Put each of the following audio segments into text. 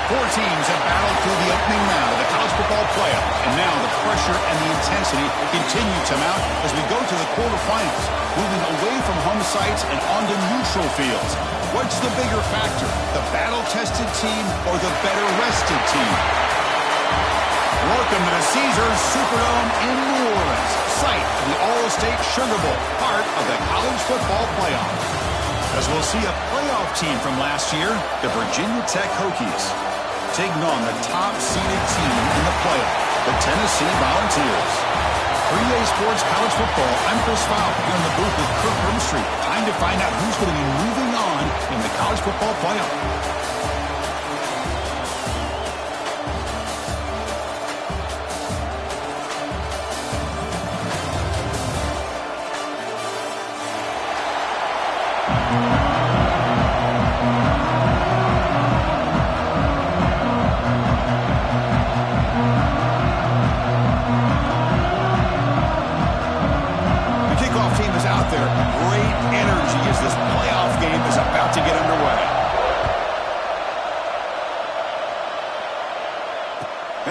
Four teams have battled through the opening round of the college football playoff, and now the pressure and the intensity continue to mount as we go to the quarterfinals, moving away from home sites and onto neutral fields. What's the bigger factor, the battle-tested team or the better-rested team? Welcome to the Caesars Superdome in New Orleans, site of the All-State Sugar Bowl, part of the college football playoff. As we'll see a playoff team from last year, the Virginia Tech Hokies, taking on the top-seeded team in the playoff, the Tennessee Volunteers. 3A Sports College Football, I'm Chris Fowl, here in the booth with Kirk Herbstreit. Time to find out who's going to be moving on in the college football playoff.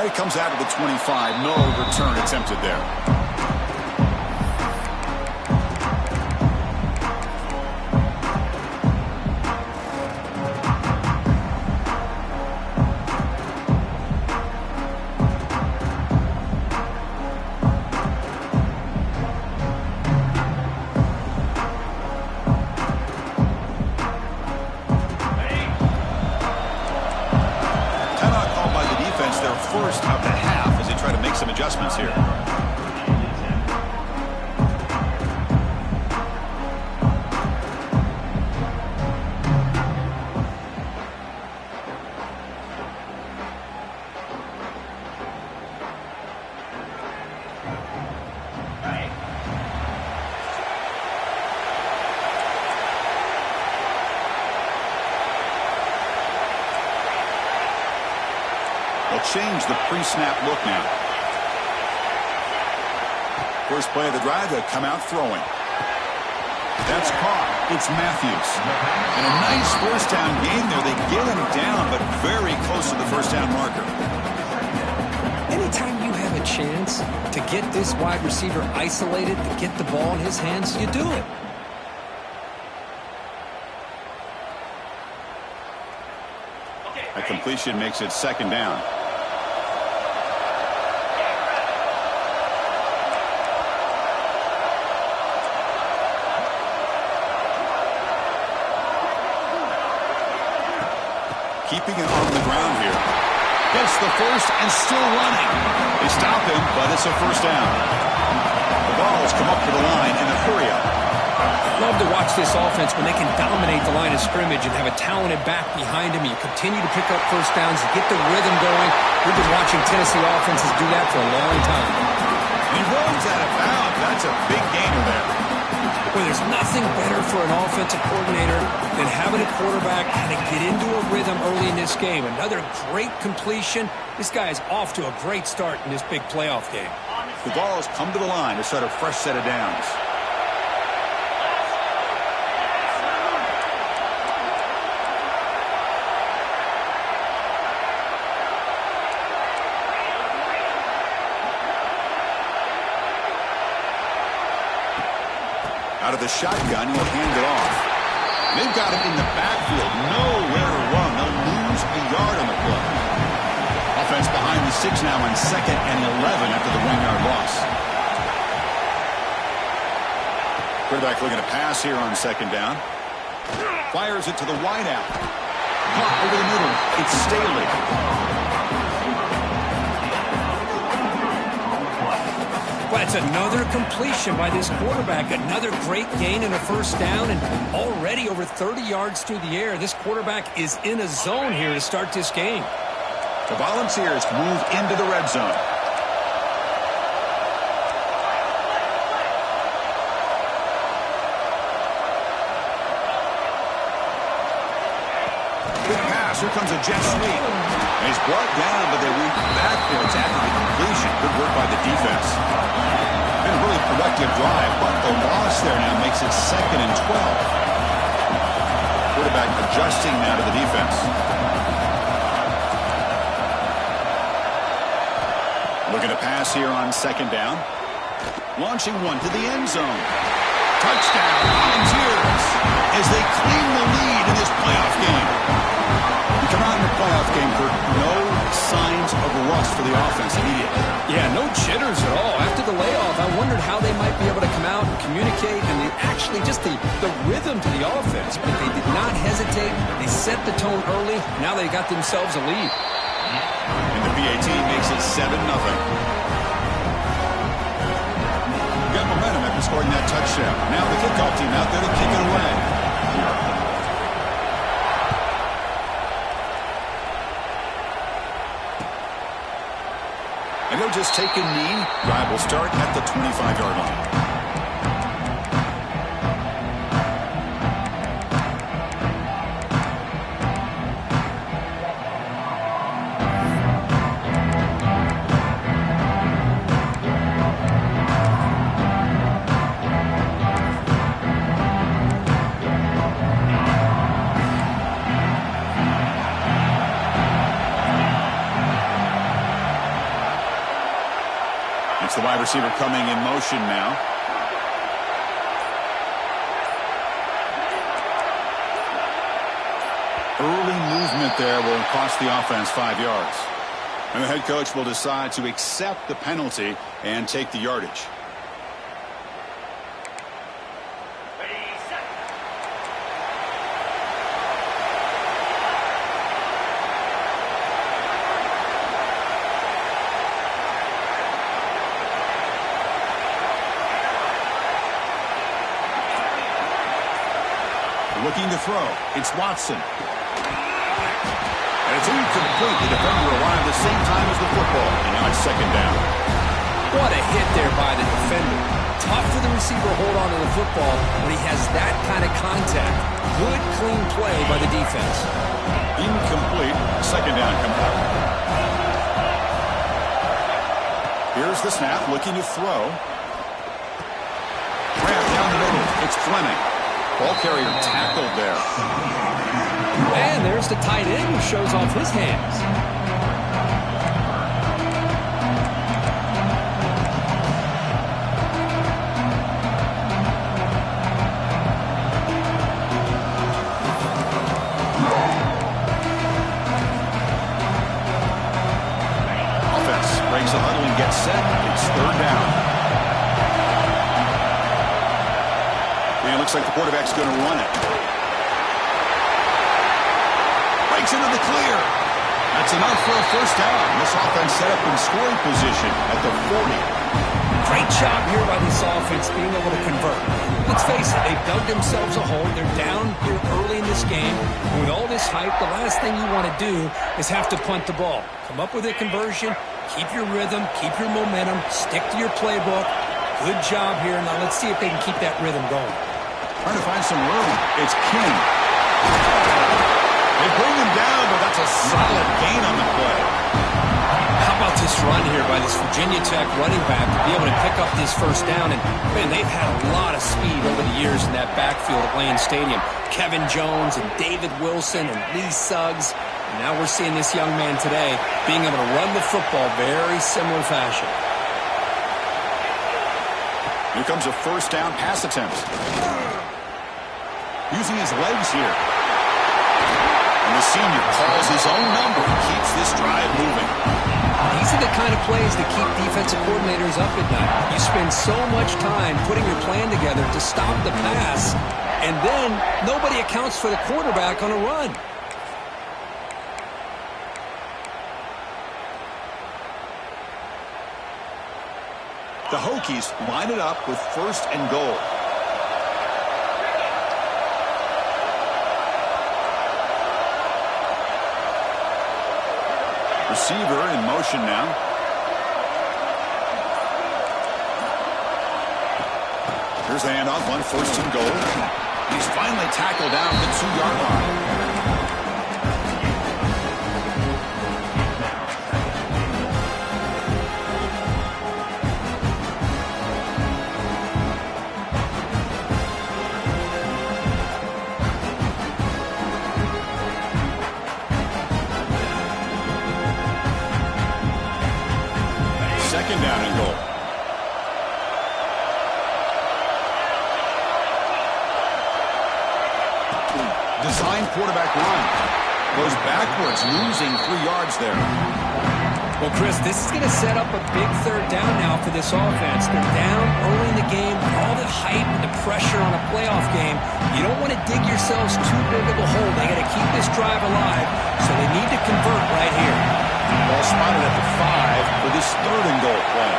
He comes out of the 25. No return attempted there. First of the half as they try to make some adjustments here. Change the pre-snap look now. First play of the drive, they come out throwing. That's caught. It's Matthews. And a nice first down gain there. They get him down, but very close to the first down marker. Anytime you have a chance to get this wide receiver isolated, to get the ball in his hands, you do it. A completion makes it second down. Keeping it on the ground here. Gets the first and still running. They stop him, but it's a first down. The ball's come up to the line in a hurry up. Love to watch this offense when they can dominate the line of scrimmage and have a talented back behind him. You continue to pick up first downs, you get the rhythm going. We've been watching Tennessee offenses do that for a long time. He runs out of bounds. That's a big gainer there. Well, there's nothing better for an offensive coordinator than having a quarterback how to get into a rhythm early in this game. Another great completion. This guy is off to a great start in this big playoff game. The ball has come to the line to start a fresh set of downs. Out of the shotgun, he'll hand it off. They've got him in the backfield. Nowhere to run. They'll lose a yard on the play. Offense behind the 6 now on 2nd and 11 after the 1-yard loss. Quarterback looking to pass here on 2nd down. Fires it to the wideout. Caught over the middle. It's Staley. Well, it's another completion by this quarterback. Another great gain and a first down, and already over 30 yards through the air. This quarterback is in a zone here to start this game. The Volunteers move into the red zone. Good pass. Here comes a jet sweep. And he's brought down, but they went backwards after the completion. Good work by the defense. Been a really productive drive, but the loss there now makes it 2nd and 12. Quarterback adjusting now to the defense. Looking to pass here on second down. Launching one to the end zone. Touchdown, Volunteers, as they claim the lead in this playoff game. You come out in the playoff game, Kurt, no signs of rust for the offense immediately. Yeah, no jitters at all. After the layoff, I wondered how they might be able to come out and communicate, and actually just the rhythm to the offense. But they did not hesitate. They set the tone early. Now they got themselves a lead. And the PAT makes it 7-0. Got momentum after scoring that touchdown. Now the kickoff team out there to kick it away. And they'll just take a knee. Drive will start at the 25-yard line. It's the wide receiver coming in motion now. Early movement there will cost the offense 5 yards. And the head coach will decide to accept the penalty and take the yardage. Looking to throw. It's Watson. And it's incomplete. The defender arrived at the same time as the football. And now it's second down. What a hit there by the defender. Tough for the receiver to hold on to the football when he has that kind of contact. Good, clean play by the defense. Incomplete. Second down coming up. Here's the snap. Looking to throw. Grab down the middle. It's Fleming. Ball carrier tackled there. And there's the tight end who shows off his hands. Offense breaks the huddle and gets set. It's third down. Looks like the quarterback's going to run it. Breaks into the clear. That's enough for a first down. This offense set up in scoring position at the 40. Great job here by this offense being able to convert. Let's face it, they've dug themselves a hole. They're down here early in this game. And with all this hype, the last thing you want to do is have to punt the ball. Come up with a conversion, keep your rhythm, keep your momentum, stick to your playbook. Good job here. Now let's see if they can keep that rhythm going. Trying to find some room. It's King. They bring him down, but that's a solid gain on the play. How about this run here by this Virginia Tech running back to be able to pick up this first down? And, man, they've had a lot of speed over the years in that backfield at Lane Stadium. Kevin Jones and David Wilson and Lee Suggs. And now we're seeing this young man today being able to run the football very similar fashion. Here comes a first down pass attempt. Using his legs here. And the senior calls his own number and keeps this drive moving. These are the kind of plays that keep defensive coordinators up at night. You spend so much time putting your plan together to stop the pass, and then nobody accounts for the quarterback on a run. The Hokies line it up with first and goal. Receiver in motion now. Here's the handoff on first and goal. He's finally tackled down the 2-yard line. second down and goal. Design quarterback run. Goes backwards, losing 3 yards there. Well, Chris, this is going to set up a big third down now for this offense. They're down early in the game. All the hype and the pressure on a playoff game. You don't want to dig yourselves too big of a hole. They got to keep this drive alive, so they need to convert right here. Ball spotted at the 5 for this third and goal play.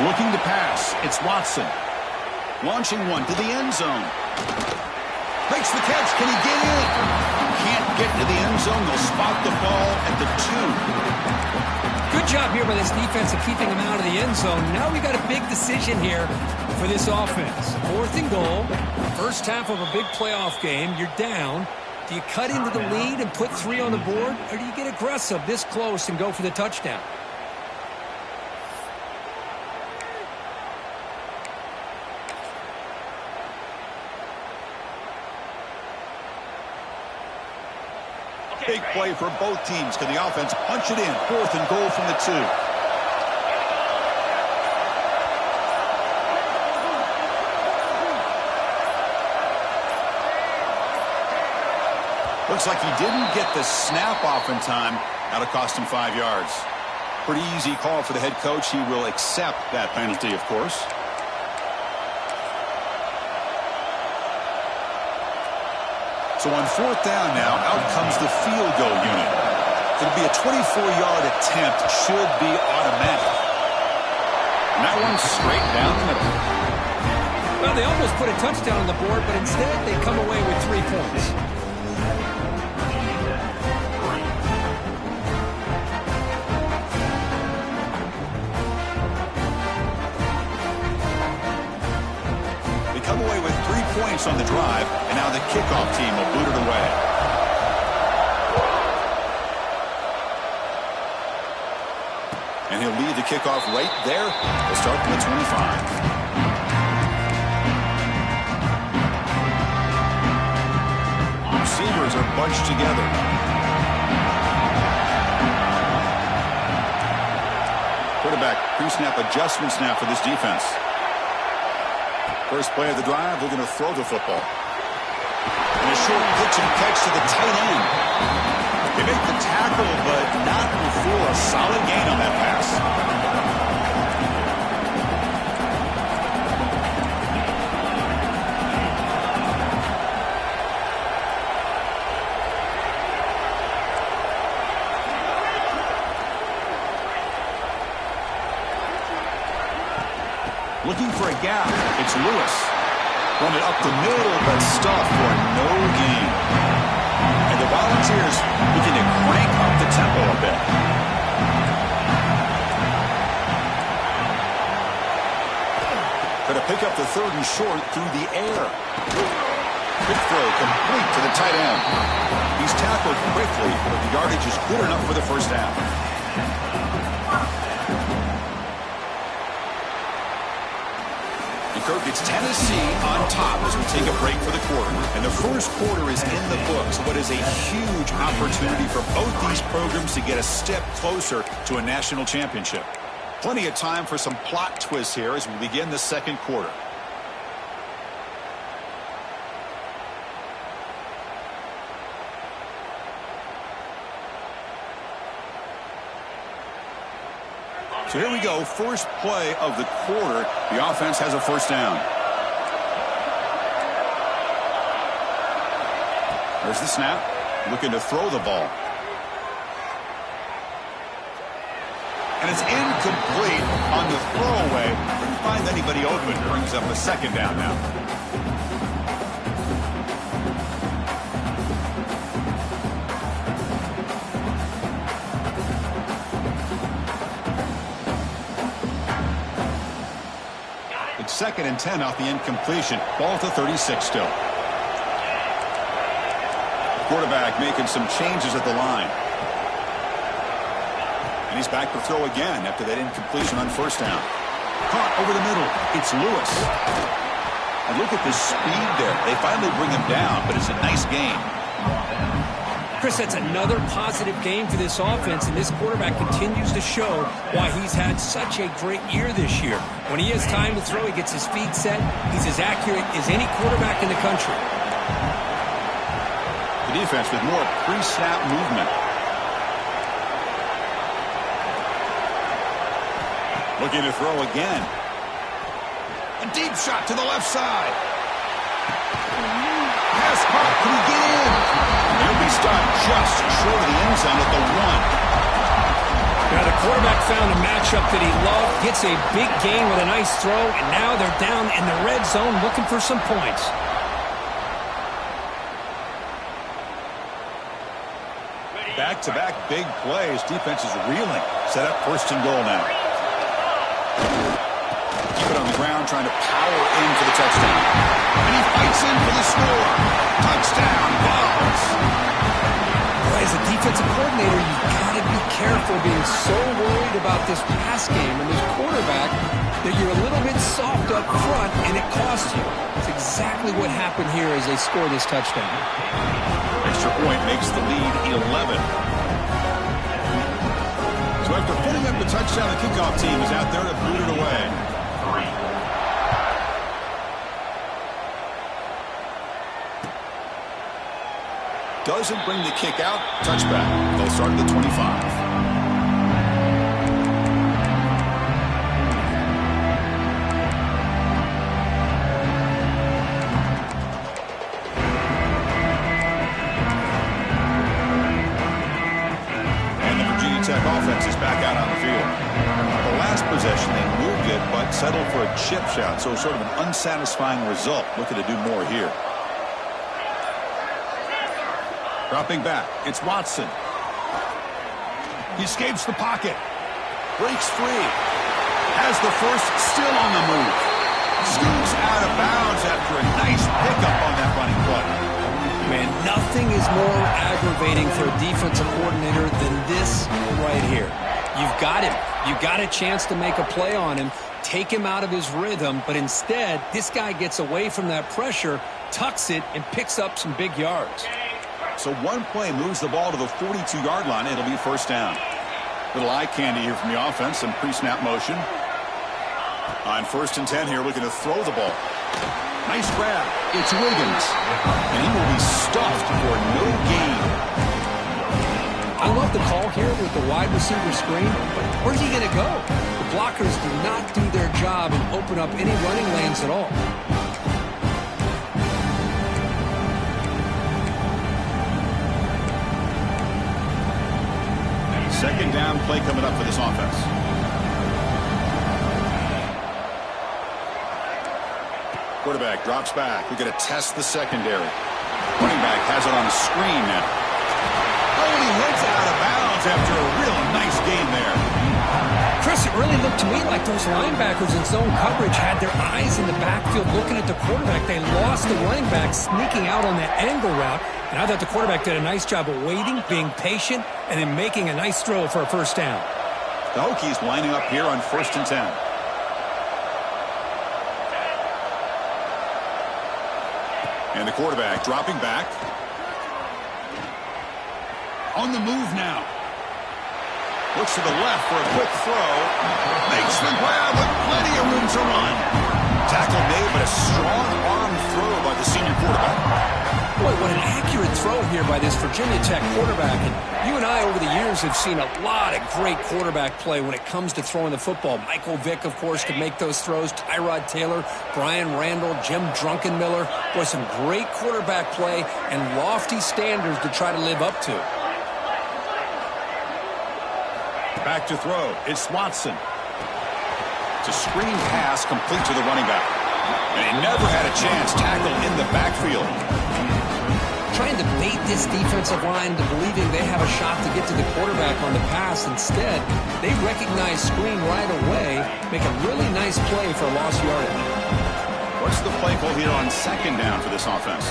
Looking to pass. It's Watson. Launching one to the end zone. Makes the catch. Can he get in? Can't get to the end zone. They'll spot the ball at the 2. Good job here by this defense of keeping them out of the end zone. Now we got a big decision here for this offense. 4th and goal. First half of a big playoff game. You're down. Do you cut into the lead and put 3 on the board? Or do you get aggressive this close and go for the touchdown? Big play for both teams. Can the offense punch it in? 4th and goal from the 2. Looks like he didn't get the snap off in time. That'll cost him 5 yards. Pretty easy call for the head coach. He will accept that penalty, of course. So on 4th down now, out comes the field goal unit. It'll be a 24-yard attempt. Should be automatic. And that one's straight down the middle. Well, they almost put a touchdown on the board, but instead they come away with 3 points. Come away with 3 points on the drive, and now the kickoff team will boot it away. And he'll lead the kickoff right there. We'll start from the 25. Receivers are bunched together. Quarterback pre-snap adjustments now for this defense. First play of the drive, they're going to throw the football. And a short pitch and catch to the tight end. They make the tackle, but not before a solid gain on that pass. Looking for a gap. It's Lewis. Run it up the middle, but stuffed for no gain. And the Volunteers looking to crank up the tempo a bit. Going to pick up the 3rd and short through the air. Quick throw complete to the tight end. He's tackled quickly, but the yardage is good enough for the first down. Kirk, it's Tennessee on top as we take a break for the quarter. And the first quarter is in the books. What is a huge opportunity for both these programs to get a step closer to a national championship. Plenty of time for some plot twists here as we begin the second quarter. So here we go, first play of the quarter. The offense has a first down. There's the snap, looking to throw the ball. And it's incomplete on the throwaway. Couldn't find anybody open. Brings up a second down now. Second and 10 off the incompletion. Ball to 36 still. Quarterback making some changes at the line. And he's back to throw again after that incompletion on first down. Caught over the middle. It's Lewis. And look at the speed there. They finally bring him down, but it's a nice gain. Chris, that's another positive game for this offense, and this quarterback continues to show why he's had such a great year this year. When he has time to throw, he gets his feet set. He's as accurate as any quarterback in the country. The defense with more pre-snap movement. Looking to throw again. A deep shot to the left side. Pass caught. Can he get in? He'll be stopped just short of the end zone at the 1. Now the quarterback found a matchup that he loved, gets a big gain with a nice throw, and now they're down in the red zone looking for some points. Back-to-back big plays. Defense is reeling. Set up first and goal now. Keep it on the ground, trying to power in for the touchdown. And he fights in for the score. Touchdown, Vols. Well, as a defensive coordinator, you've got to be careful being so worried about this pass game and this quarterback that you're a little bit soft up front and it costs you. It's exactly what happened here as they score this touchdown. Extra point makes the lead 11. So after putting up the touchdown, the kickoff team is out there to boot it away. Doesn't bring the kick out. Touchback. They'll start at the 25. Tech offense is back out on the field. The last possession, they moved it, but settled for a chip shot, so sort of an unsatisfying result. Looking to do more here. Dropping back, it's Watson. He escapes the pocket. Breaks free. Has the first, still on the move. Scoots out of bounds after a nice pickup on that running play. Man, nothing is more aggravating for a defensive coordinator than this right here. You've got him. You've got a chance to make a play on him, take him out of his rhythm, but instead, this guy gets away from that pressure, tucks it, and picks up some big yards. So one play moves the ball to the 42-yard line. It'll be first down. Little eye candy here from the offense, some pre-snap motion. On 1st and 10 here, looking to throw the ball. Nice grab. It's Wiggins. And he will be stuffed for no gain. I love the call here with the wide receiver screen, but where's he going to go? The blockers do not do their job and open up any running lanes at all. Second down play coming up for this offense. Quarterback drops back. We're going to test the secondary. Running back has it on the screen now. Oh, and he heads out of bounds after a real nice game there. Chris, it really looked to me like those linebackers in zone coverage had their eyes in the backfield looking at the quarterback. They lost the running back sneaking out on that angle route. And I thought the quarterback did a nice job of waiting, being patient, and then making a nice throw for a first down. The Hokies lining up here on 1st and 10. And the quarterback dropping back. On the move now. Looks to the left for a quick throw. Makes the grab with plenty of room to run. Tackle made, but a strong arm throw by the senior quarterback. Boy, what an accurate throw here by this Virginia Tech quarterback. And you and I, over the years, have seen a lot of great quarterback play when it comes to throwing the football. Michael Vick, of course, could make those throws. Tyrod Taylor, Brian Randall, Jim Druckenmiller. Boy, some great quarterback play and lofty standards to try to live up to. Back to throw. It's Watson. It's a screen pass complete to the running back. And he never had a chance. Tackle in the backfield. Trying to bait this defensive line into believing they have a shot to get to the quarterback on the pass. Instead, they recognize screen right away, make a really nice play for lost yardage. What's the play call here on 2nd down for this offense?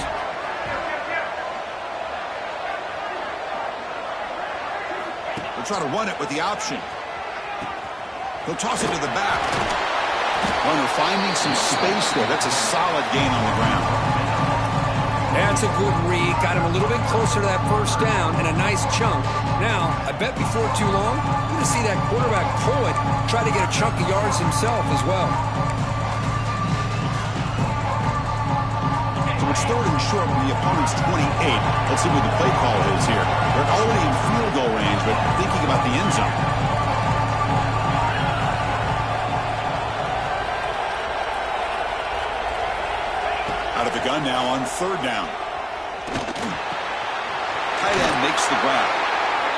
They'll try to run it with the option. He'll toss it to the back. Well, they're finding some space there. That's a solid gain on the ground. That's a good read. Got him a little bit closer to that first down and a nice chunk. Now, I bet before too long, you're going to see that quarterback pull it, try to get a chunk of yards himself as well. So it's third and short from the opponent's 28. Let's see what the play call is here. They're already in field goal range, but thinking about the end zone. Out of the gun now on third down. Tight end makes the grab.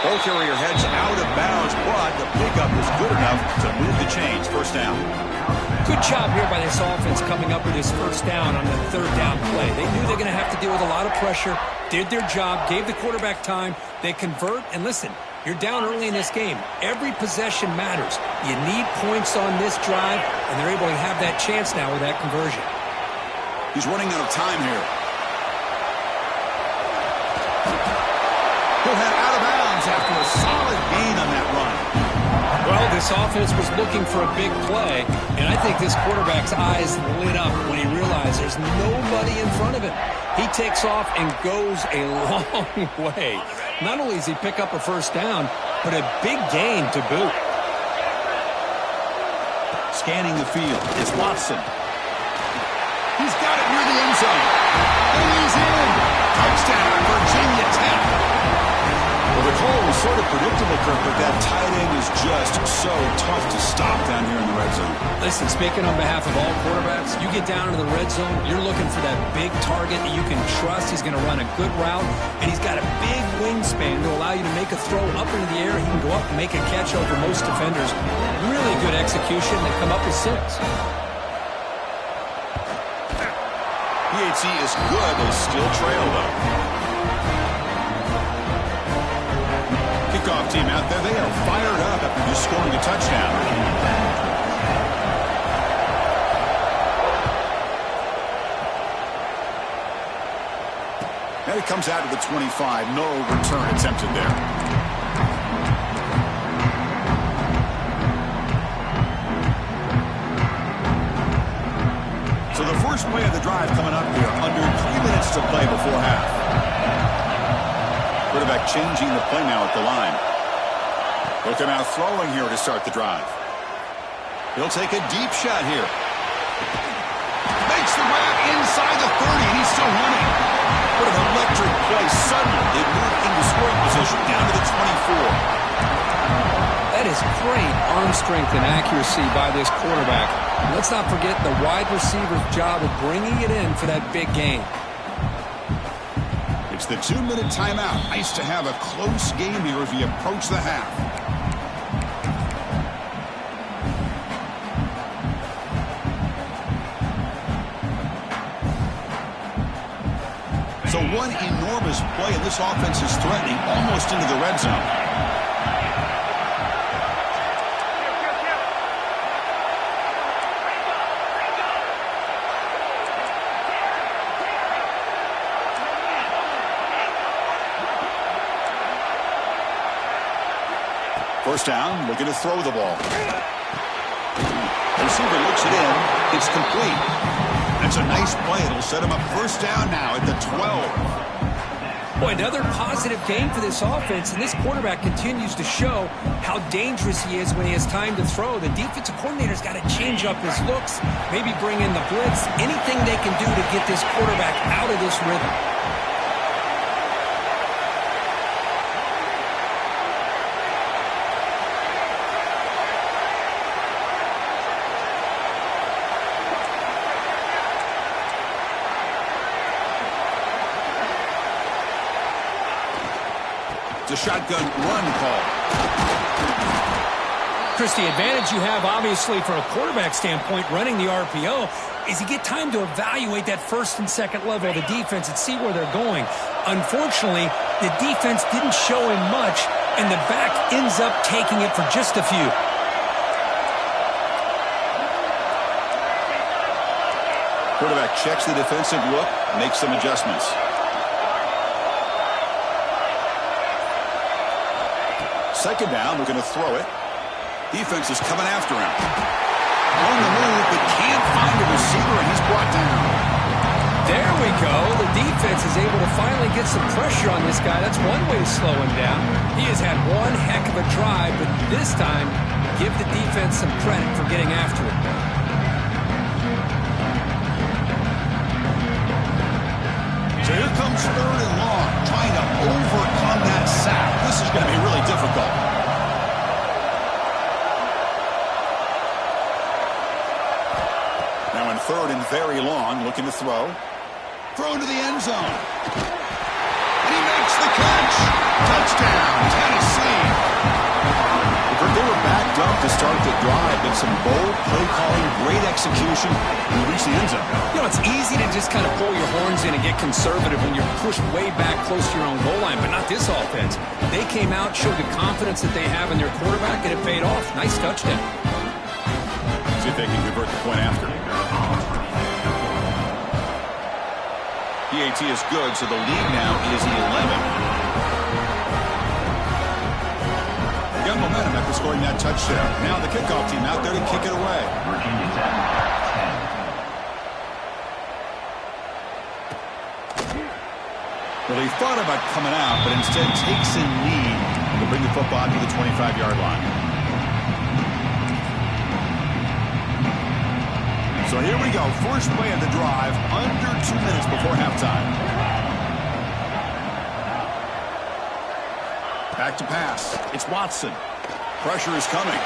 Ball carrier heads out of bounds, but the pickup is good enough to move the chains. First down. Good job here by this offense coming up with this first down on the third down play. They knew they're going to have to deal with a lot of pressure, did their job, gave the quarterback time. They convert, and listen, you're down early in this game. Every possession matters. You need points on this drive, and they're able to have that chance now with that conversion. He's running out of time here. He'll head out of bounds after a solid gain on that run. Well, this offense was looking for a big play, and I think this quarterback's eyes lit up when he realized there's nobody in front of him. He takes off and goes a long way. Not only does he pick up a first down, but a big gain to boot. Scanning the field, it's Watson. He's got it near the end zone. And he's in. Touchdown, Virginia Tech. Well, the call was sort of predictable, Kirk, but that tight end is just so tough to stop down here in the red zone. Listen, speaking on behalf of all quarterbacks, you get down into the red zone, you're looking for that big target that you can trust. He's going to run a good route, and he's got a big wingspan to allow you to make a throw up into the air. He can go up and make a catch over most defenders. Really good execution. They come up with 6. PHC is good. They still trail, though. Kickoff team out there. They are fired up after just scoring a touchdown. And it comes out to the 25. No return attempted there. So the first play of the drive coming up here, under 3 minutes to play before half. Quarterback changing the play now at the line. They'll come out throwing here to start the drive. He'll take a deep shot here. Makes the grab inside the 30, and he's still running. What an electric play. Suddenly, they move into scoring position down to the 24. That is great arm strength and accuracy by this quarterback. Let's not forget the wide receiver's job of bringing it in for that big game. It's the 2-minute timeout. Nice to have a close game here as we approach the half. So one enormous play, and this offense is threatening almost into the red zone. First down, looking to throw the ball. The receiver looks it in. It's complete. That's a nice play. It'll set him up first down now at the 12. Boy, another positive game for this offense, and this quarterback continues to show how dangerous he is when he has time to throw. The defensive coordinator's got to change up his looks, maybe bring in the blitz, anything they can do to get this quarterback out of this rhythm. It's a shotgun run call. Chris, the advantage you have, obviously, from a quarterback standpoint, running the RPO, is you get time to evaluate that first and second level of the defense and see where they're going. Unfortunately, the defense didn't show him much, and the back ends up taking it for just a few. Quarterback checks the defensive look, makes some adjustments. Second down, we're going to throw it. Defense is coming after him. On the move, but can't find a receiver, and he's brought down. There we go. The defense is able to finally get some pressure on this guy. That's one way to slow him down. He has had one heck of a drive, but this time, give the defense some credit for getting after it. So here comes 3rd and long, trying to overcome that sack. This is going to be really difficult. Now in 3rd and very long, looking to throw. Throw into the end zone. And he makes the catch. Touchdown, Tennessee. They were backed up to start the drive, but some bold play calling, great execution, and reach the end zone. You know, it's easy to just kind of pull your horns in and get conservative when you're pushed way back close to your own goal line, but not this offense. They came out, showed the confidence that they have in their quarterback, and it paid off. Nice touchdown. See if they can convert the point after. PAT is good, so the lead now is 11. Got momentum after scoring that touchdown. Now the kickoff team out there to kick it away. Virginia Tech. Well, he thought about coming out, but instead takes a knee to bring the football to the 25-yard line. So here we go. First play of the drive, under 2 minutes before halftime. Back to pass. It's Watson. Pressure is coming.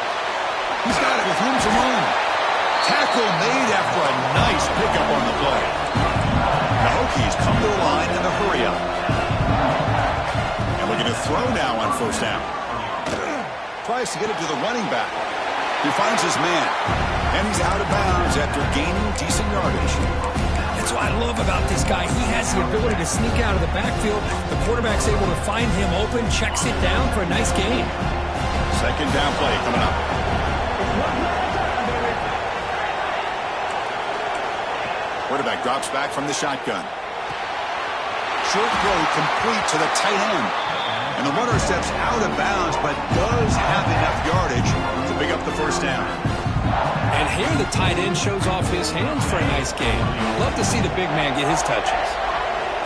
He's got it with room to run. Tackle made after a nice pickup on the play. The Hokies come to the line in the hurry up. And looking to throw now on 1st down. Tries to get it to the running back. He finds his man. And he's out of bounds after gaining decent yardage. That's what I love about this guy. He has the ability to sneak out of the backfield. The quarterback's able to find him open, checks it down for a nice gain. 2nd down play coming up. Quarterback drops back from the shotgun. Short throw complete to the tight end. And the runner steps out of bounds, but does have enough yardage to pick up the 1st down. And here the tight end shows off his hands for a nice gain. Love to see the big man get his touches.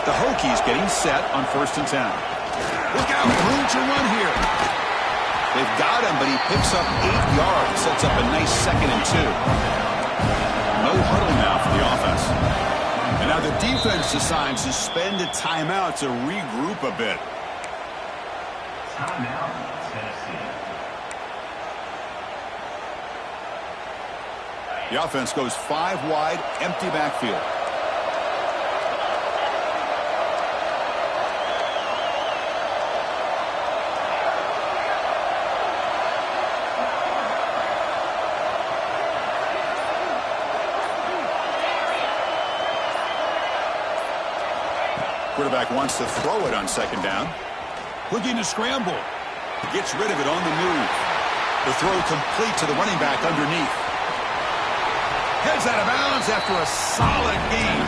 The Hokies getting set on 1st and 10. Look out, room to run here. They've got him, but he picks up 8 yards. Sets up a nice 2nd and 2. No huddle now for the offense. And now the defense decides to spend a timeout to regroup a bit. Timeout, Tennessee. The offense goes 5 wide, empty backfield. Quarterback wants to throw it on 2nd down. Looking to scramble. Gets rid of it on the move. The throw complete to the running back underneath. Heads out of bounds after a solid gain.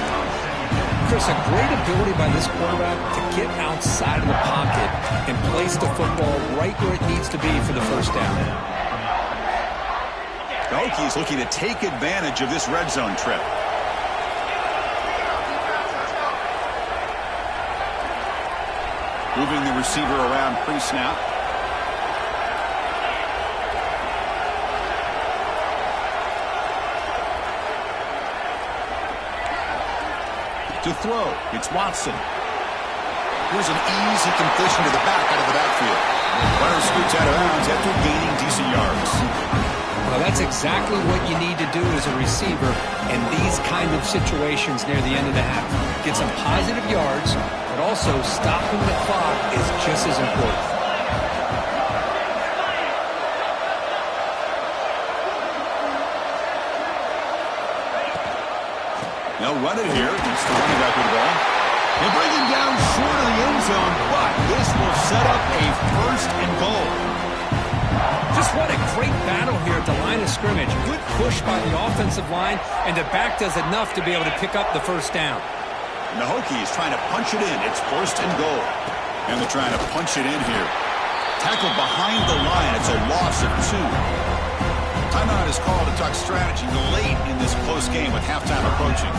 Chris, a great ability by this quarterback to get outside of the pocket and place the football right where it needs to be for the 1st down. The Hokies looking to take advantage of this red zone trip. Moving the receiver around pre-snap. To throw, it's Watson. Here's an easy completion to the back out of the backfield. Runner scoots out of bounds after gaining decent yards. Well, that's exactly what you need to do as a receiver in these kind of situations near the end of the half. Get some positive yards, but also stopping the clock is just as important. They'll run it here. It's the running back with the ball. They bring him down short of the end zone, but this will set up a 1st and goal. Just what a great battle here at the line of scrimmage. Good push by the offensive line, and the back does enough to be able to pick up the 1st down. And the Hokies trying to punch it in. It's 1st and goal. And they're trying to punch it in here. Tackle behind the line. It's a loss of 2. Timeout is called to talk strategy late in this close game with halftime approaching.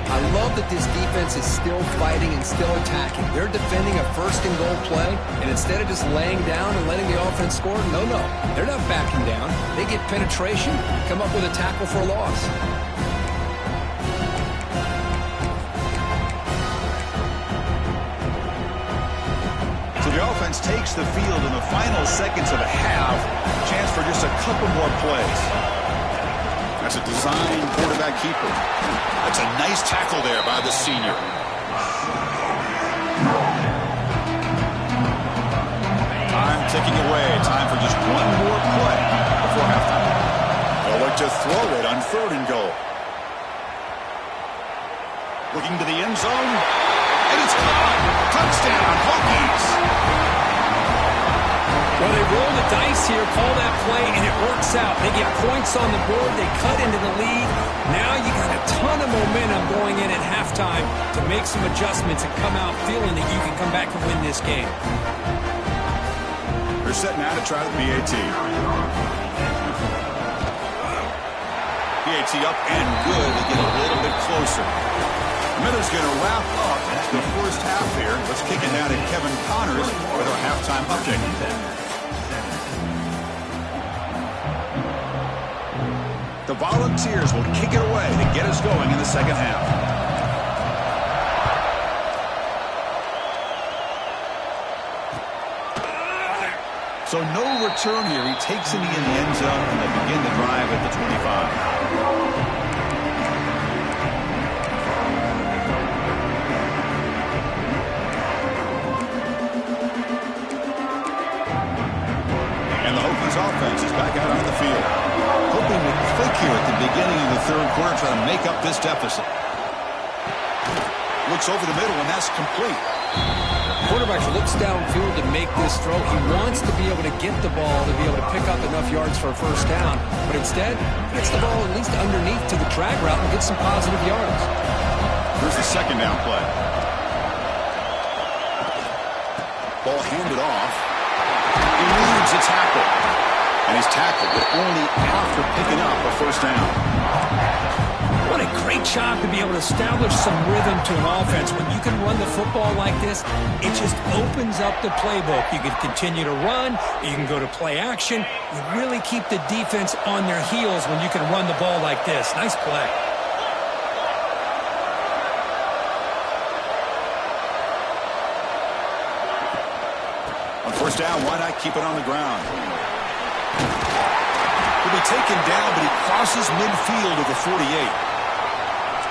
I love that this defense is still fighting and still attacking. They're defending a first-and-goal play, and instead of just laying down and letting the offense score, no, they're not backing down. They get penetration, come up with a tackle for a loss. So the offense takes the field in the final seconds of a half. Chance for just a couple more plays. That's a design quarterback keeper. That's a nice tackle there by the senior. Time ticking away. Time for just one more play before halftime. They'll look to throw it on 3rd and goal. Looking to the end zone. And it's caught. Touchdown, Hokies. Well, they roll the dice here, call that play, and it works out. They get points on the board. They cut into the lead. Now you got a ton of momentum going in at halftime to make some adjustments and come out feeling that you can come back and win this game. They're setting out to try the PAT. PAT up and good to get a little bit closer. Miller's going to wrap up the first half here. Let's kick it now to Kevin Connors with our halftime update. The Volunteers will kick it away to get us going in the second half. So no return here. He takes it in the end zone, and they begin the drive at the 25. Offense is back out on the field. Hoping to click here at the beginning of the 3rd quarter, trying to make up this deficit. Looks over the middle, and that's complete. Quarterback looks downfield to make this throw. He wants to be able to get the ball to be able to pick up enough yards for a first down. But instead, gets the ball at least underneath to the drag route and gets some positive yards. Here's the second down play. Ball handed off. He eludes a tackle. And he's tackled, but only after picking up a first down. What a great job to be able to establish some rhythm to an offense. When you can run the football like this, it just opens up the playbook. You can continue to run. You can go to play action. You really keep the defense on their heels when you can run the ball like this. Nice play. On first down, why not keep it on the ground? He'll be taken down, but he crosses midfield of the 48.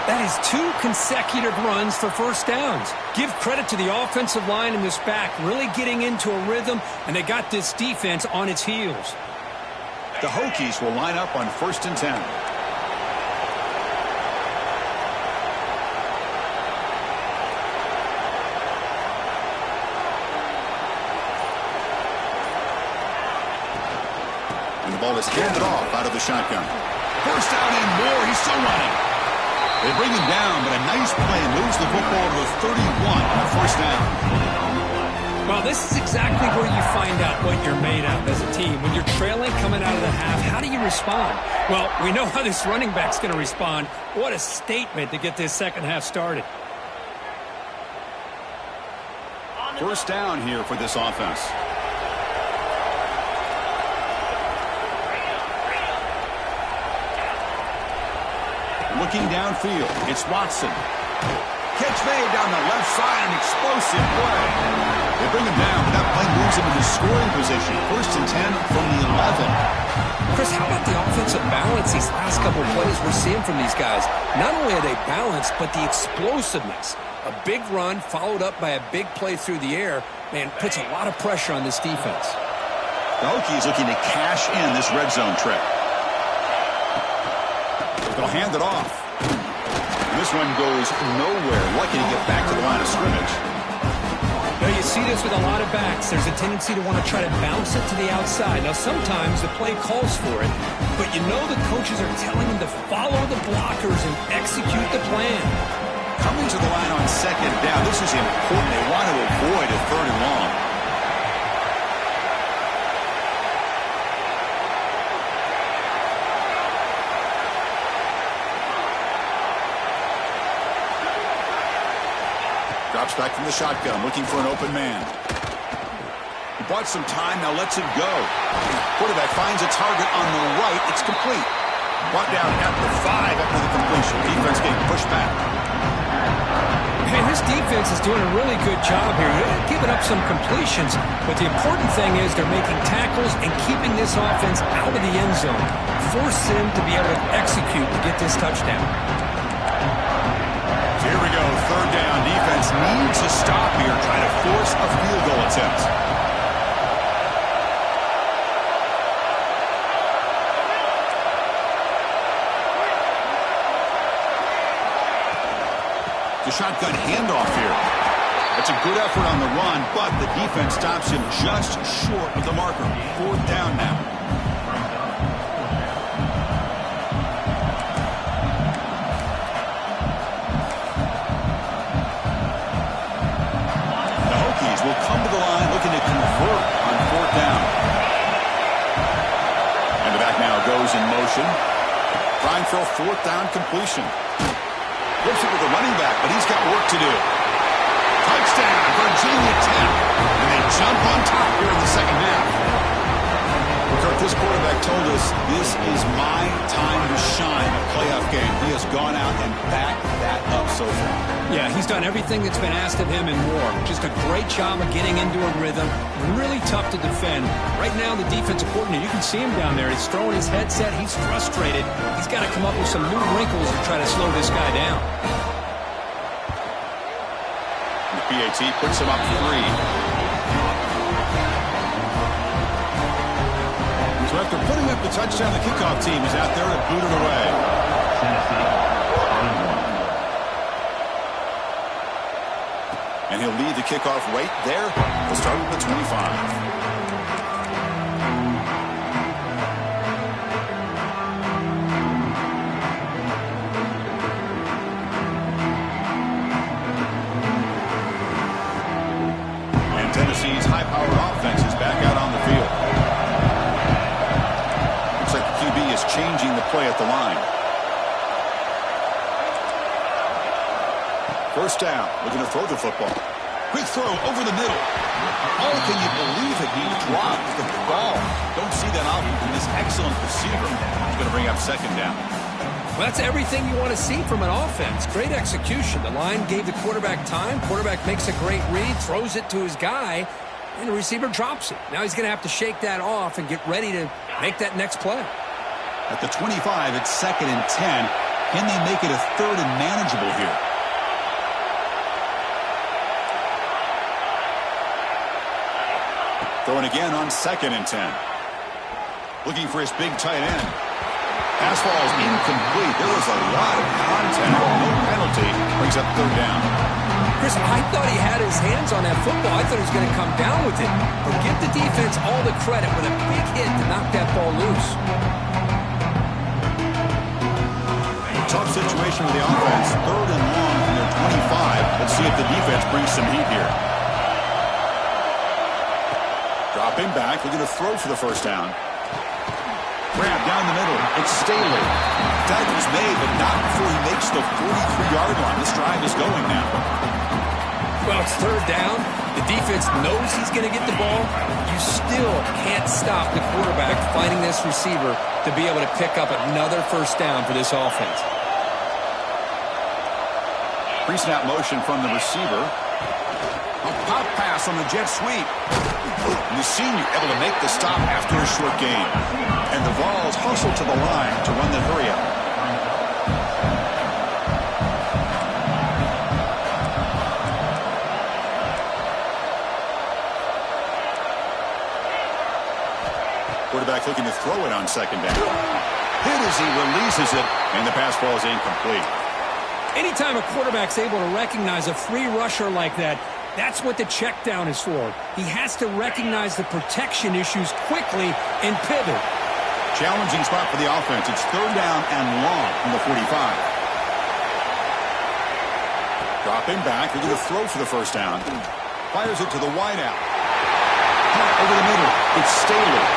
That is 2 consecutive runs for first downs. Give credit to the offensive line in this back, really getting into a rhythm, and they got this defense on its heels. The Hokies will line up on 1st and 10. The ball is handed off out of the shotgun. First down and more. He's still running. They bring him down, but a nice play moves the football to the 31 on first down. Well, this is exactly where you find out what you're made of as a team. When you're trailing coming out of the half, how do you respond? Well, we know how this running back's going to respond. What a statement to get this second half started. First down here for this offense. Looking downfield, it's Watson. Catch made down the left side, an explosive play. They bring him down, but that play moves him into scoring position. 1st and 10 from the 11. Chris, how about the offensive balance these last couple of plays we're seeing from these guys? Not only are they balanced, but the explosiveness. A big run followed up by a big play through the air, man, puts a lot of pressure on this defense. The Hokies looking to cash in this red zone trip. They'll hand it off. And this one goes nowhere. Lucky to get back to the line of scrimmage. Now you see this with a lot of backs. There's a tendency to want to try to bounce it to the outside. Now sometimes the play calls for it, but you know the coaches are telling them to follow the blockers and execute the plan. Coming to the line on second down. This is important. They want to avoid a 3rd and long. Drops back from the shotgun, looking for an open man. He bought some time, now lets it go. Quarterback finds a target on the right. It's complete. Brought down at the 5 after the completion. Defense getting pushed back. Hey, this defense is doing a really good job here. They're giving up some completions, but the important thing is they're making tackles and keeping this offense out of the end zone. Force them to be able to execute to get this touchdown. So here we go, third down. Defense needs to stop here, trying to force a field goal attempt. The shotgun handoff here. That's a good effort on the run, but the defense stops him just short of the marker. Fourth down now. The Hokies will come to the line looking to convert on fourth down. And the back now goes in motion. Trying for a fourth down completion. Flips it with the running back, but he's got work to do. Touchdown, Virginia Tech. And they jump on top here in the second half. Well, Kirk, this quarterback told us this is my time to shine a playoff game. He has gone out and backed that up so far. Yeah, he's done everything that's been asked of him and more. Just a great job of getting into a rhythm. Really tough to defend. Right now, the defensive coordinator, you can see him down there. He's throwing his headset. He's frustrated. He's got to come up with some new wrinkles to try to slow this guy down. The PAT puts him up 3. So after putting up the touchdown, the kickoff team is out there to boot it away. And he'll lead the kickoff right there. We'll start with the 25. Tennessee's high-powered offense is back out on the field. Looks like the QB is changing the play at the line. First down, looking to throw the football. Quick throw over the middle. Oh, can you believe it? He dropped the ball. Don't see that often from this excellent receiver. He's going to bring up second down. Well, that's everything you want to see from an offense. Great execution. The line gave the quarterback time. Quarterback makes a great read, throws it to his guy, and the receiver drops it. Now he's going to have to shake that off and get ready to make that next play. At the 25, it's 2nd and 10. Can they make it a 3rd and manageable here? Throwing again on 2nd and 10. Looking for his big tight end. Pass ball is incomplete. There was a lot of contact. No penalty. Brings up 3rd down. Chris, I thought he had his hands on that football. I thought he was going to come down with it. But give the defense all the credit with a big hit to knock that ball loose. Tough situation with the offense. 3rd and long from their 25. Let's see if the defense brings some heat here. Dropping back. Looking to throw for the first down. Grab down the middle. It's Staley. Tackle's made, but not before he makes the 43-yard line. This drive is going now. Well, it's 3rd down. The defense knows he's going to get the ball. You still can't stop the quarterback finding this receiver to be able to pick up another first down for this offense. Pre-snap motion from the receiver. A pop pass on the jet sweep. And the senior able to make the stop after a short game. And the Vols hustle to the line to run the hurry up. Quarterback looking to throw it on 2nd down. Hit as he releases it, and the pass ball is incomplete. Anytime a quarterback's able to recognize a free rusher like that, that's what the check down is for. He has to recognize the protection issues quickly and pivot. Challenging spot for the offense. It's 3rd down and long from the 45. Dropping back, looking to throw for the first down. Fires it to the wideout. Over the middle. It's Staley.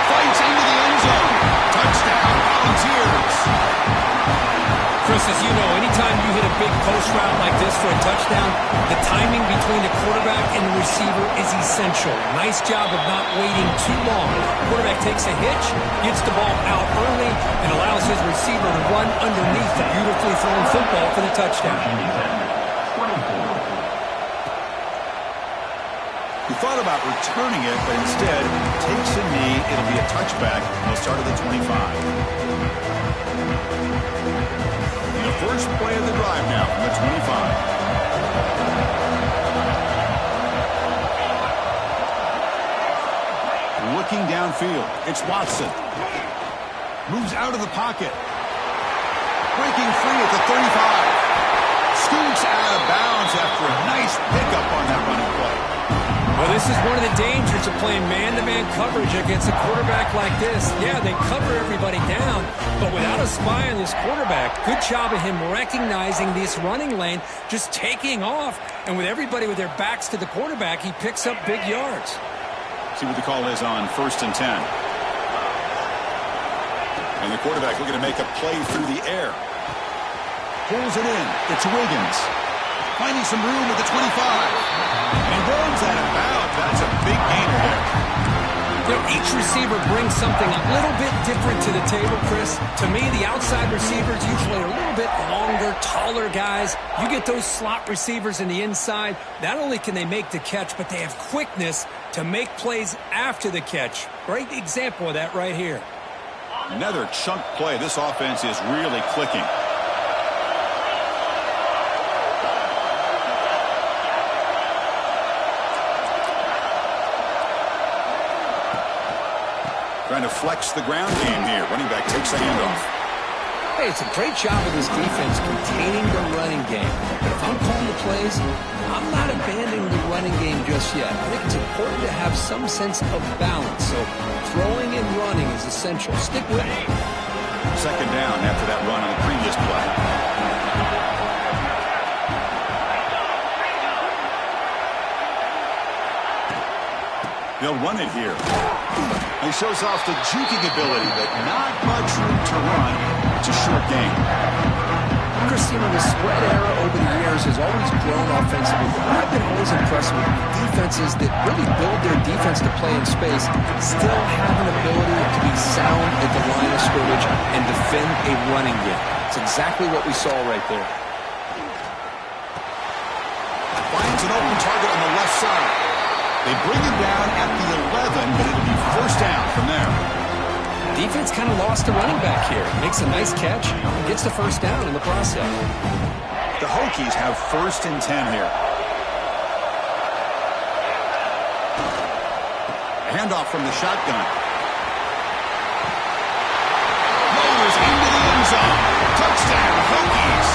Fights into the end zone. Touchdown, Volunteers. Chris, as you know, anytime you hit a a big post route like this for a touchdown, the timing between the quarterback and the receiver is essential. Nice job of not waiting too long. Quarterback takes a hitch, gets the ball out early, and allows his receiver to run underneath the beautifully thrown football for the touchdown. He thought about returning it, but instead takes a knee. It'll be a touchback. He'll start at the 25. The first play of the drive now from the 25. Looking downfield, it's Watson. Moves out of the pocket. Breaking free at the 35. Scoots out of bounds after a nice pickup on that running play. Well, this is one of the dangers of playing man-to-man coverage against a quarterback like this. Yeah, they cover everybody down, but without a spy on this quarterback, good job of him recognizing this running lane, just taking off, and with everybody with their backs to the quarterback, he picks up big yards. See what the call is on 1st and 10. And the quarterback looking to make a play through the air. Pulls it in. It's Wiggins. Finding some room at the 25. And runs out of bounds. That's a big gainer there. You know, each receiver brings something a little bit different to the table, Chris. To me, the outside receivers usually are a little bit longer, taller guys. You get those slot receivers in the inside, not only can they make the catch, but they have quickness to make plays after the catch. Great example of that right here. Another chunk play. This offense is really clicking. Trying to flex the ground game here. Running back takes the handoff. Hey, it's a great job of this defense containing the running game. But if I'm calling the plays, I'm not abandoning the running game just yet. I think it's important to have some sense of balance. So throwing and running is essential. Stick with it. Second down after that run on the previous play. They'll run it here. He shows off the juking ability, but not much room to run. It's a short game. Christina, the spread era over the years has always grown offensively, but I've been always impressed with defenses that really build their defense to play in space, still have an ability to be sound at the line of scrimmage and defend a running game. It's exactly what we saw right there. Finds an open target on the left side. They bring him down at the 11, but it'll be first down from there. Defense kind of lost the running back here. Makes a nice catch and gets the first down in the process. The Hokies have 1st and 10 here. Handoff from the shotgun. Motors into the end zone. Touchdown, Hokies.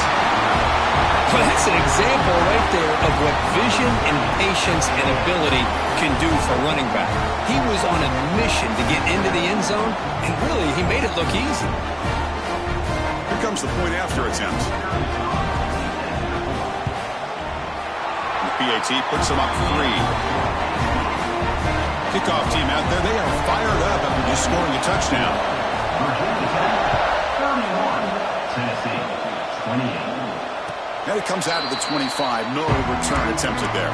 Well, that's an example right there of what vision and patience and ability can do for running back. He was on a mission to get into the end zone, and really, he made it look easy. Here comes the point after attempt. The PAT puts him up 3. Kickoff team out there. They are fired up after just scoring a touchdown. Virginia Tech, 31. Tennessee, 28. And it comes out of the 25. No return attempted there.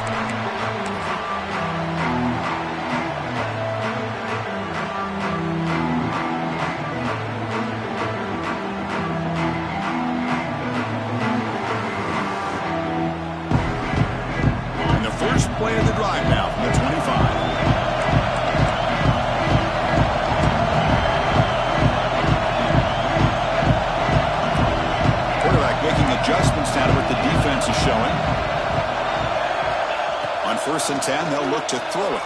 And the first play of the drive now from the 25. Adjustments now to what the defense is showing. On 1st and 10, they'll look to throw it.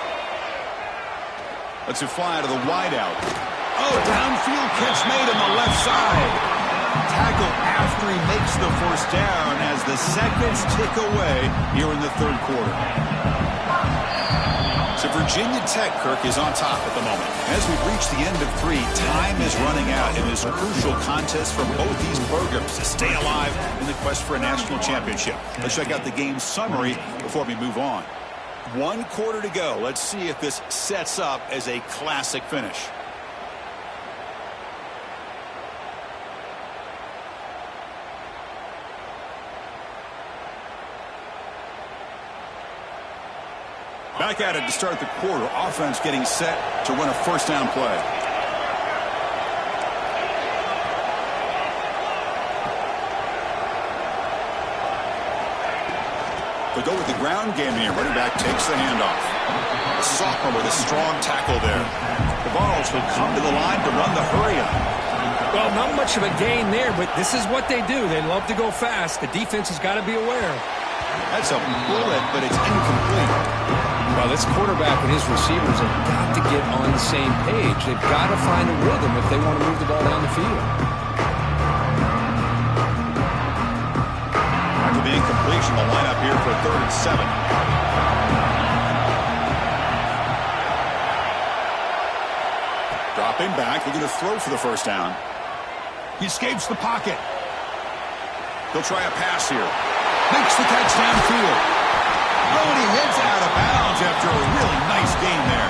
Let's it fly out of the wideout. Oh, downfield catch made on the left side. Tackle after he makes the first down as the seconds tick away here in the third quarter. So Virginia Tech, Kirk, is on top at the moment. As we've reached the end of 3, time is running out in this crucial contest for both these programs to stay alive in the quest for a national championship. Let's check out the game summary before we move on. 1 quarter to go. Let's see if this sets up as a classic finish. Back at it to start the quarter. Offense getting set to run a first down play. They go with the ground game here. Running back takes the handoff. A sophomore with a strong tackle there. The Vols will come to the line to run the hurry up. Well, not much of a gain there, but this is what they do. They love to go fast. The defense has got to be aware. That's a bullet, but it's incomplete. Well, this quarterback and his receivers have got to get on the same page. They've got to find a rhythm if they want to move the ball down the field. After the incompletion, the lineup here for 3rd and 7. Dropping back, looking to throw for the first down. He escapes the pocket. He'll try a pass here. Makes the catch downfield. Oh, and he heads out of bounds after a really nice game there.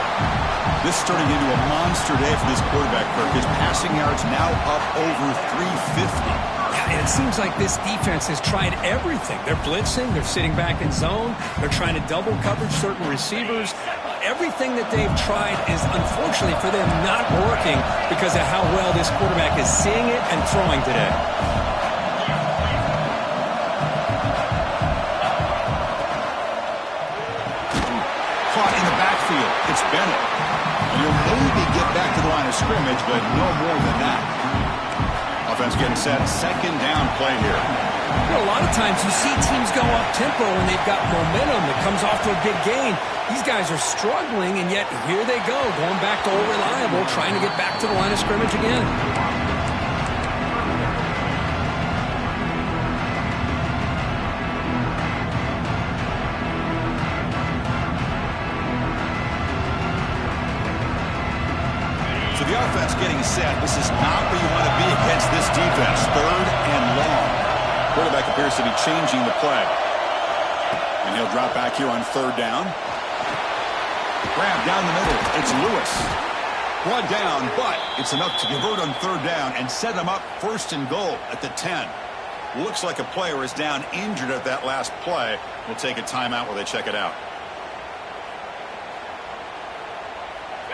This is turning into a monster day for this quarterback, Kirk. His passing yards now up over 350. Yeah, and it seems like this defense has tried everything. They're blitzing. They're sitting back in zone. They're trying to double coverage certain receivers. Everything that they've tried is, unfortunately for them, not working because of how well this quarterback is seeing it and throwing today. Caught in the backfield. It's Bennett. And he'll maybe get back to the line of scrimmage, but no more than that. Offense getting set. 2nd down play here. You know, a lot of times you see teams go up-tempo and they've got momentum that comes off to a big gain. These guys are struggling, and yet here they go, going back to old reliable, trying to get back to the line of scrimmage again. So the offense getting set. This is not where you want to be against this defense. 3rd and long. Quarterback appears to be changing the play. And he'll drop back here on 3rd down. Grab down the middle. It's Lewis. 1 down, but it's enough to convert on 3rd down and set him up 1st and goal at the 10. Looks like a player is down injured at that last play. We'll take a timeout while they check it out.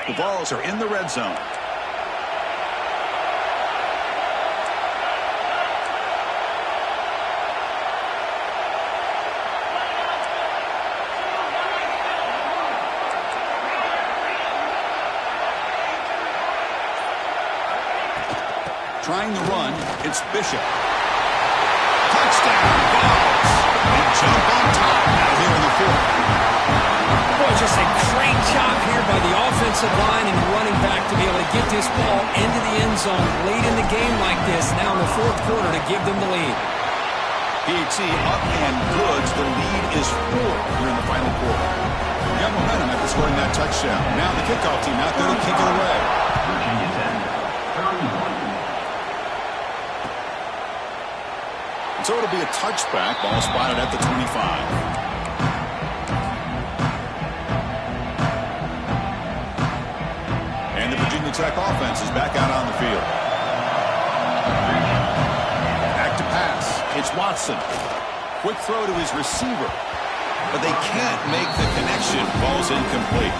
The Vols are in the red zone. Trying the run, it's Bishop. Touchdown, Vols. They jump on top now here in the 4th. Boy, just a great job here by the offensive line and running back to be able to get this ball into the end zone late in the game like this, now in the 4th quarter, to give them the lead. PAT up and goods. The lead is 4 here in the final quarter. They got momentum after scoring that touchdown. Now the kickoff team out there to kick it away. Virginia Tech, 31. So it'll be a touchback. Ball spotted at the 25. And the Virginia Tech offense is back out on the field. Back to pass. It's Watson. Quick throw to his receiver. But they can't make the connection. Ball's incomplete.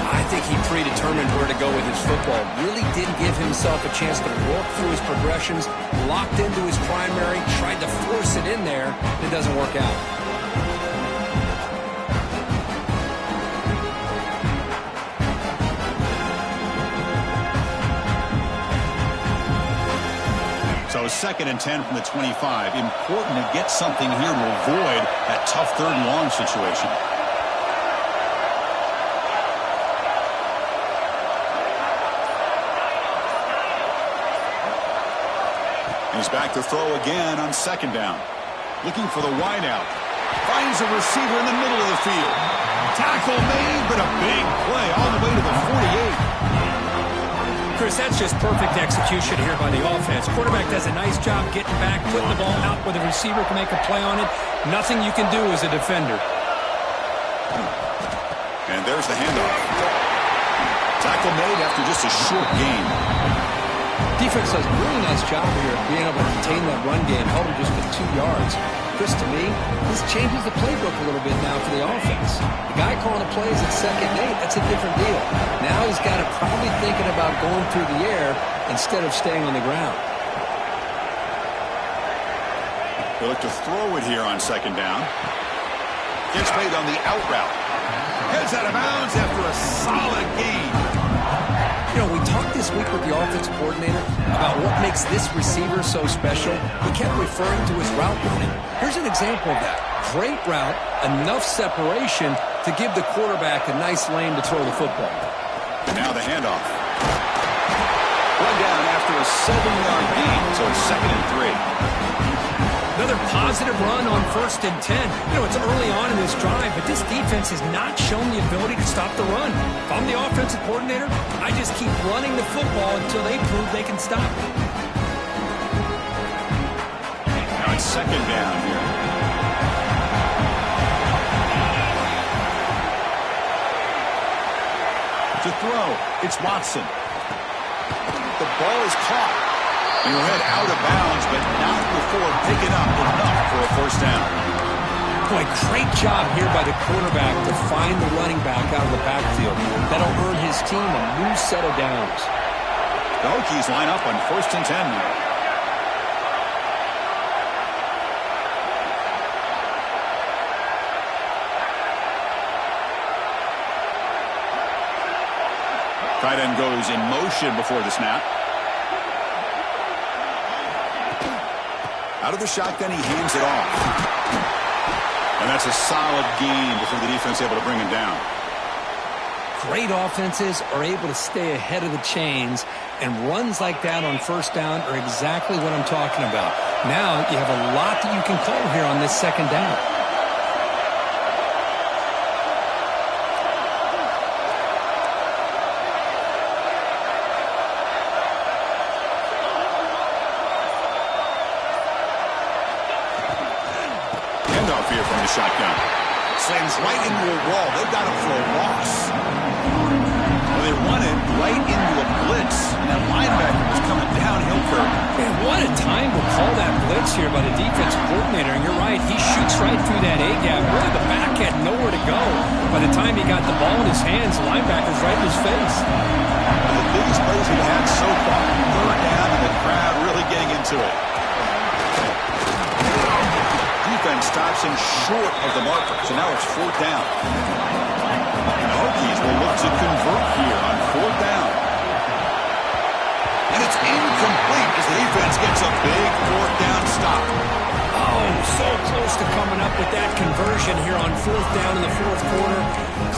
I think he predetermined where to go with his football. Really didn't give himself a chance to work through his progressions. Locked into his primary. Tried to force it in there. It doesn't work out. So 2nd and 10 from the 25. Important to get something here to avoid that tough 3rd and long situation. He's back to throw again on 2nd down. Looking for the wideout. Finds a receiver in the middle of the field. Tackle made, but a big play all the way to the 48. Chris, that's just perfect execution here by the offense. Quarterback does a nice job getting back, putting the ball out where the receiver can make a play on it. Nothing you can do as a defender. And there's the handoff. Tackle made after just a short gain. Defense does a really nice job here of being able to contain that run game. Held him just with 2 yards. Chris, to me, this changes the playbook a little bit now for the offense. The guy calling the plays at 2nd and 8, that's a different deal. Now he's got to probably thinking about going through the air instead of staying on the ground. They look to throw it here on 2nd down. Gets made on the out route. Heads out of bounds after a solid gain. You know, we talked this week with the offensive coordinator about what makes this receiver so special. He kept referring to his route running. Here's an example of that. Great route, enough separation to give the quarterback a nice lane to throw the football. And now the handoff. One down after a 7-yard gain, so it's 2nd and 3. Another positive run on 1st and 10. You know, it's early on in this drive, but this defense has not shown the ability to stop the run. If I'm the offensive coordinator, I just keep running the football until they prove they can stop it. Now it's 2nd down here. To throw, it's Watson. The ball is caught. He'll head out of bounds, but not before picking up enough for a 1st down. Boy, great job here by the quarterback to find the running back out of the backfield. That'll earn his team a new set of downs. The Hokies line up on 1st and 10 now. Tight end goes in motion before the snap. Out of the shotgun, he hands it off. And that's a solid gain before the defense able to bring him down. Great offenses are able to stay ahead of the chains, and runs like that on 1st down are exactly what I'm talking about. Now you have a lot that you can call here on this 2nd down. From the shotgun. Slams right into a wall. They've got him for a loss. Well, they run it right into a blitz, and that linebacker was coming downhill curve. Man, what a time to call that blitz here by the defensive coordinator. And you're right, he shoots right through that A-gap. Really, the back had nowhere to go. By the time he got the ball in his hands, the linebacker's right in his face. One of the biggest plays we've had so far. 3rd down, and the crowd really getting into it. Defense stops him short of the marker, so now it's 4th down. And the Hokies will look to convert here on 4th down. And it's incomplete as the defense gets a big 4th down stop. Oh, so close to coming up with that conversion here on 4th down in the 4th quarter.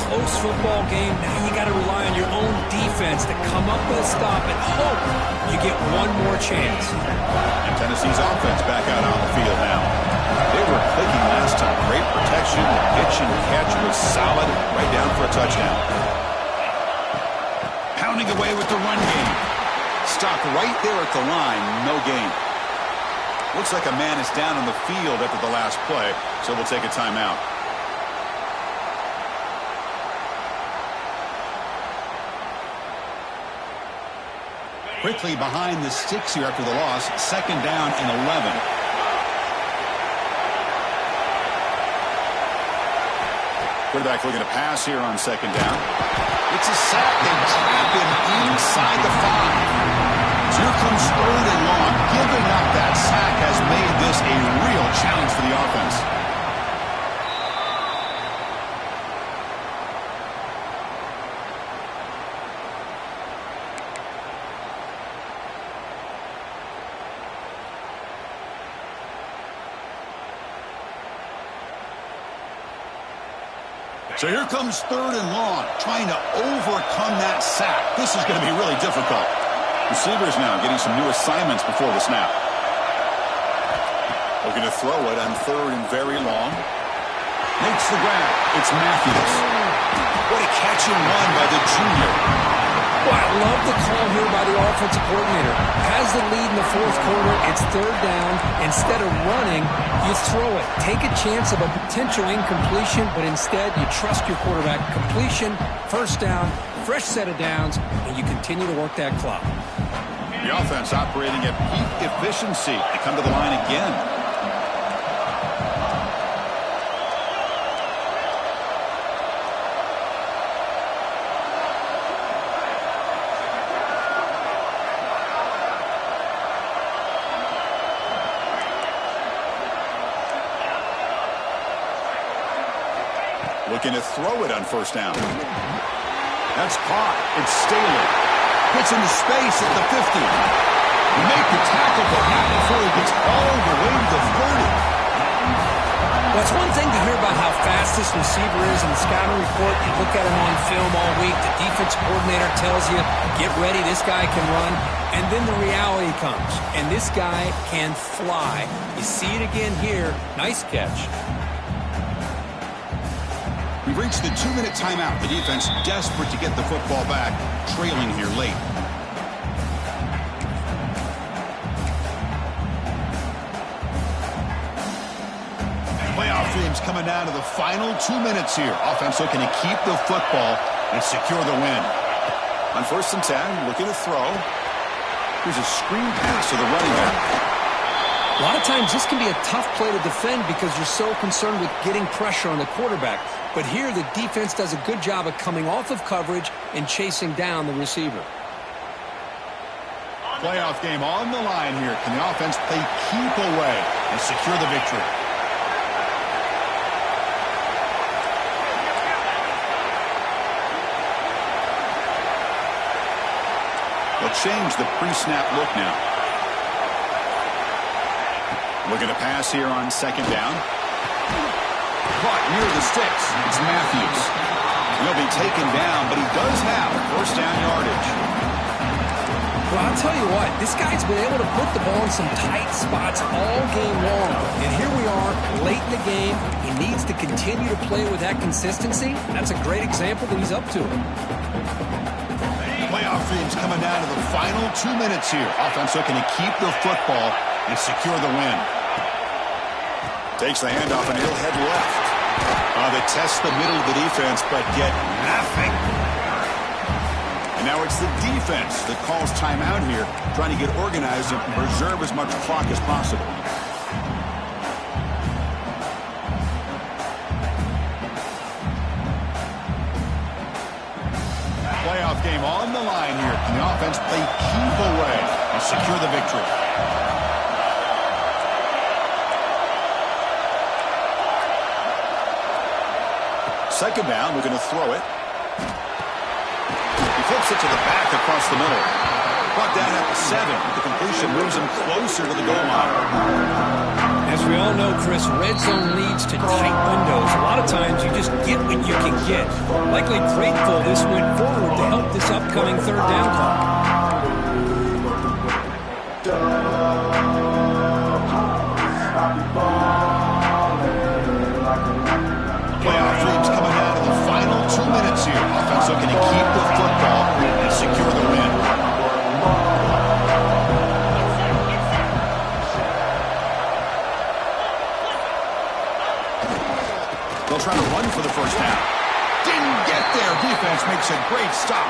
Close football game. Now you got to rely on your own defense to come up with a stop and hope you get one more chance. And Tennessee's offense back out on the field now. They were clicking last time. Great protection. The pitch and catch was solid. Right down for a touchdown. Pounding away with the run game. Stopped right there at the line. No gain. Looks like a man is down on the field after the last play, so we'll take a timeout. Quickly behind the sticks here after the loss. 2nd down and 11. Quarterback looking to pass here on 2nd down. It's a sack. They trap him inside the 5. So here comes 3rd and long. Giving up that sack has made this a real challenge for the offense. So here comes 3rd and long, trying to overcome that sack. This is going to be really difficult. Receivers now getting some new assignments before the snap. Looking to throw it on 3rd and very long. Makes the grab. It's Matthews. What a catch and run by the junior. Well, I love the call here by the offensive coordinator. Has the lead in the 4th quarter. It's 3rd down. Instead of running, you throw it. Take a chance of a potential incompletion, but instead you trust your quarterback. Completion, 1st down, fresh set of downs, and you continue to work that clock. The offense operating at peak efficiency. They come to the line again. Looking to throw it on first down. That's caught. It's Staley. Gets into space at the 50. Make the tackle for that before he gets all the way to the 30. Well, it's one thing to hear about how fast this receiver is in the scouting report. You look at him on film all week. The defense coordinator tells you, get ready, this guy can run. And then the reality comes, and this guy can fly. You see it again here. Nice catch. We've reached the 2-minute timeout. The defense desperate to get the football back, trailing here late. Playoff dreams coming down to the final 2 minutes here. Offense looking to keep the football and secure the win. On 1st and 10, looking to throw. Here's a screen pass to the running back. A lot of times this can be a tough play to defend because you're so concerned with getting pressure on the quarterback. But here the defense does a good job of coming off of coverage and chasing down the receiver. Playoff game on the line here. Can the offense play keep away and secure the victory? They'll change the pre-snap look now. Looking to pass here on 2nd down. Caught near the sticks. It's Matthews. He'll be taken down, but he does have 1st down yardage. Well, I'll tell you what, this guy's been able to put the ball in some tight spots all game long. And here we are, late in the game. He needs to continue to play with that consistency. That's a great example that he's up to it. Playoff dreams coming down to the final 2 minutes here. Offense looking to keep the football and secure the win. Takes the handoff and he'll head left. They test the middle of the defense, but get nothing. And now it's the defense that calls timeout here, trying to get organized and preserve as much clock as possible. Playoff game on the line here. Can the offense play keep away and secure the victory? Second down, we're going to throw it. He flips it to the back across the middle. Brought down at the 7. The completion moves him closer to the goal line. As we all know, Chris, red zone leads to tight windows. A lot of times you just get what you can get. Likely grateful this went forward to help this upcoming 3rd down call. Playoff dreams coming down to the final 2 minutes here. Offense looking to keep the football and secure the win. They'll try to run for the 1st down. Didn't get there. Defense makes a great stop.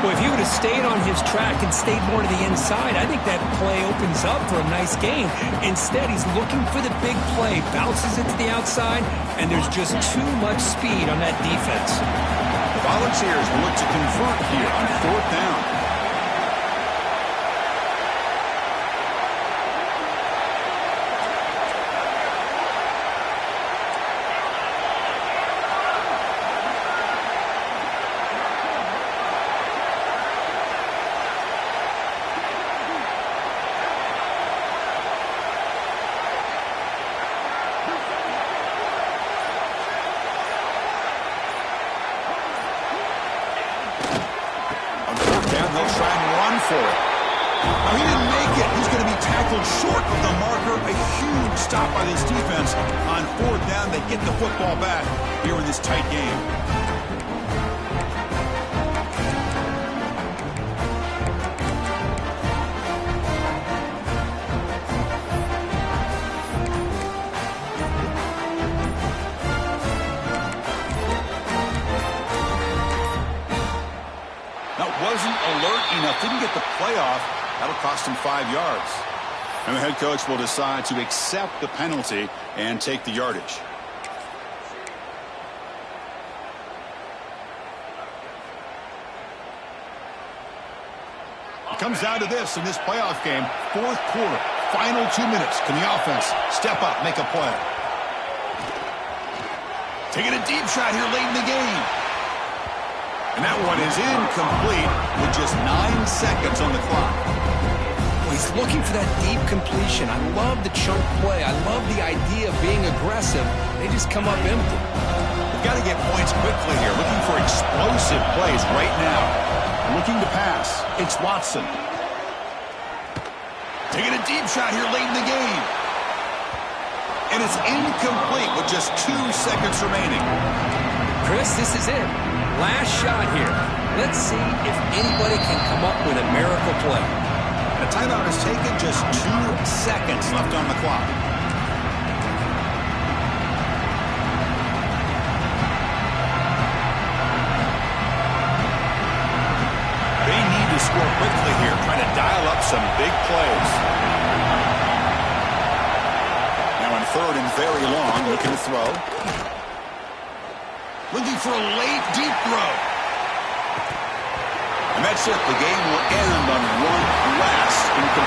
Well, if he would have stayed on his track and stayed more to the inside, I think that play opens up for a nice game. Instead, he's looking for the big play, bounces it to the outside, and there's just too much speed on that defense. The Volunteers will look to convert here on 4th down. They'll try and run for it. Now, he didn't make it. He's going to be tackled short of the marker. A huge stop by this defense on 4th down. They get the football back here in this tight game. Wasn't alert enough, didn't get the playoff. That'll cost him 5 yards. And the head coach will decide to accept the penalty and take the yardage. It comes down to this in this playoff game. 4th quarter, final 2 minutes. Can the offense step up, make a play? Taking a deep shot here late in the game. And that one is incomplete with just 9 seconds on the clock. Well, he's looking for that deep completion. I love the chunk play. I love the idea of being aggressive. They just come up empty. We've got to get points quickly here. Looking for explosive plays right now. Looking to pass. It's Watson. Taking a deep shot here late in the game. And it's incomplete with just 2 seconds remaining. Chris, this is it. Last shot here. Let's see if anybody can come up with a miracle play. And a timeout is taken, just 2 seconds left on the clock. They need to score quickly here, trying to dial up some big plays. Now on 3rd and very long, looking to throw. Looking for a late, deep throw. And that's it. The game will end on one last incomplete.